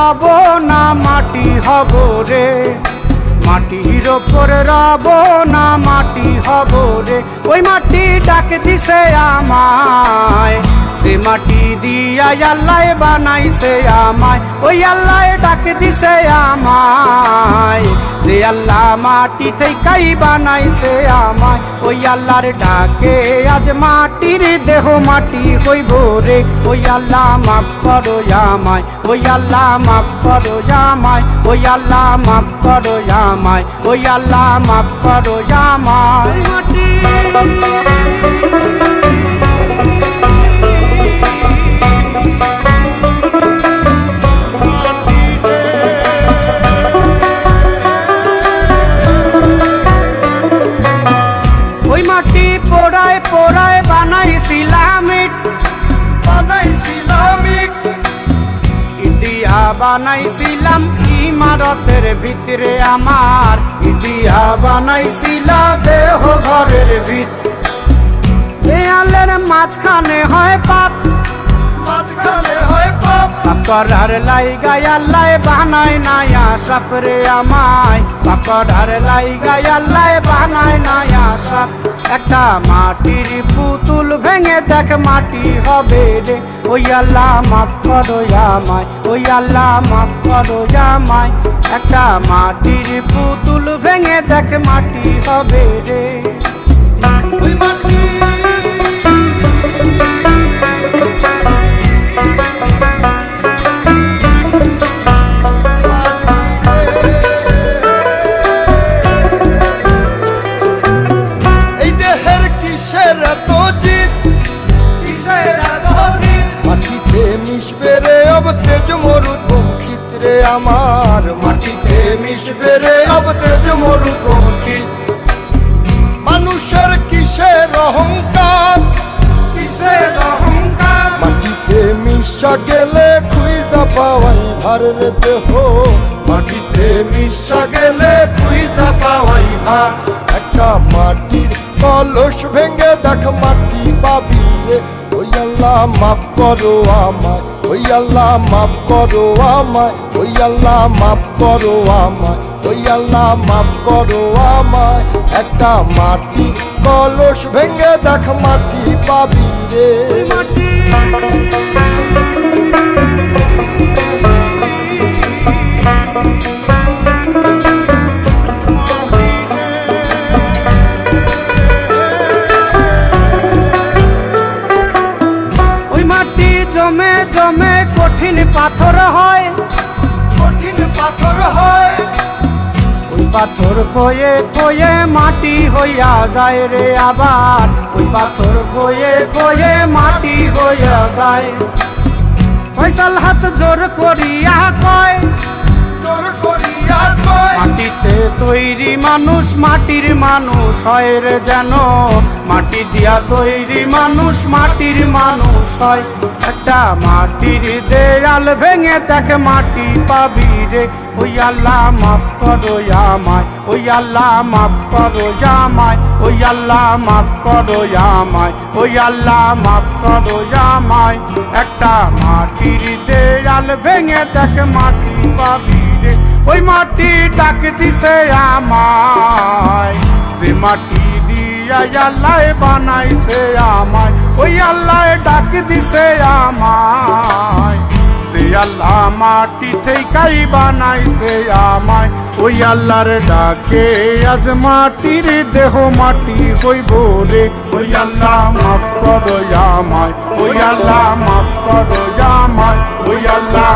রব না মাটি হব রে, মাটির ওপর রব না মাটি হব রে। ওই মাটি ডাক দিছে আমায়, সে মাটি দিয়া আল্লাহ বানাইছে আমায়। ওই আল্লাহ ডাক দিছে আমায়, যে আল্লাহ মাটি থেকেই বানাইছে আমায়। ওই আল্লাহর ডাকে আজ মাটির দেহ মাটি হইব রে। ওই আল্লাহ মাফ করো আমায়, ওই আল্লাহ মাফ করো আমায়, ওই আল্লাহ মাফ করো আমায়, ওই আল্লাহ মাফ করো আমায়। ওই মাটি পোড়ায় পোড়ায় বানাইছিলাম ইট, বানাইছিলাম ইট, ইটিয়া বানাইছিলাম ইমারতের ভিতরে আমার, ইটিয়া বানাইছিলা দেহ ঘরের ভিত। দেয়ালের মাঝখানে হয় পাপ, মাঝখানে হয় পাপ, পাকড়ার লাইগায় আল্লাহ বানায় নায়া সাপ রে আমায়, পাকড়ার লাইগায় আল্লাহ বানায় নায়া সাপ। একটা মাটির পুতুল ভেঙে দেখ মাটি হবে রে। ওই আল্লাহ মাফ করো আমায়, ওই আল্লাহ মাফ করো আমায়। একটা মাটির পুতুল ভেঙে দেখ মাটি হবে রে। ওই মাটি আমার, মাটিতে মিশবে রে অব তেজ মরুপঙ্খিত। মানুষের কিসের অহংকার, কিসের অহংকার, মাটিতে মিশা গেলে খুঁজা পাওয়াই ভার রে দেহ, মাটিতে মিশা গেলে খুঁজা পাওয়াই ভার। একটা মাটির কলস ভেঙে দেখ মাটি পাবি রে। ওই আল্লাহ মাফ করো আমায়, ওই আল্লাহ মাফ করো আমায়, ওই আল্লাহ মাফ করো আমায়, ওই আল্লাহ মাফ করো আমায়। একটা মাটির কলস ভেঙে দেখ মাটি পাবি রে। জমে জমে কঠিন পাথর হয়, কঠিন পাথর হয়। ওই পাথর খয়ে খয়ে মাটি হইয়া যায় রে আবার, ওই পাথর খয়ে খয়ে মাটি হইয়া যায়। ফয়সাল হাত জোর করিয়া কয়, জোর করিয়া কয়, মাটিতে তৈরি মানুষ মাটির মানুষ হয় রে যেন, মাটি দিয়া তৈরি মানুষ মাটির মানুষ হয়। একটা মাটির দেয়াল ভেঙে দেখ মাটি পাবি রে। ওই আল্লাহ মাফ করো আমায়, ওই আল্লাহ মাফ করো আমায়, ওই আল্লাহ মাফ করো আমায়, ওই আল্লাহ মাফ করো আমায়। একটা মাটির দেয়াল ভেঙে দেখ মাটি পাবি রে। ওই মাটি ডাক দিছে আমায়, সে মাটি দিয়া আল্লাহ বানাইছে আমায়। ওই আল্লাহ ডাক দিছে আমায়, সে আল্লাহ মাটি থেকেই বানাইছে আমায়। ওই আল্লাহর ডাকে আজ মাটির দেহ মাটি হইব রে। ওই আল্লাহ মাফ করো আমায়, ওই আল্লাহ মাফ করো আমায়, ওই আল্লাহ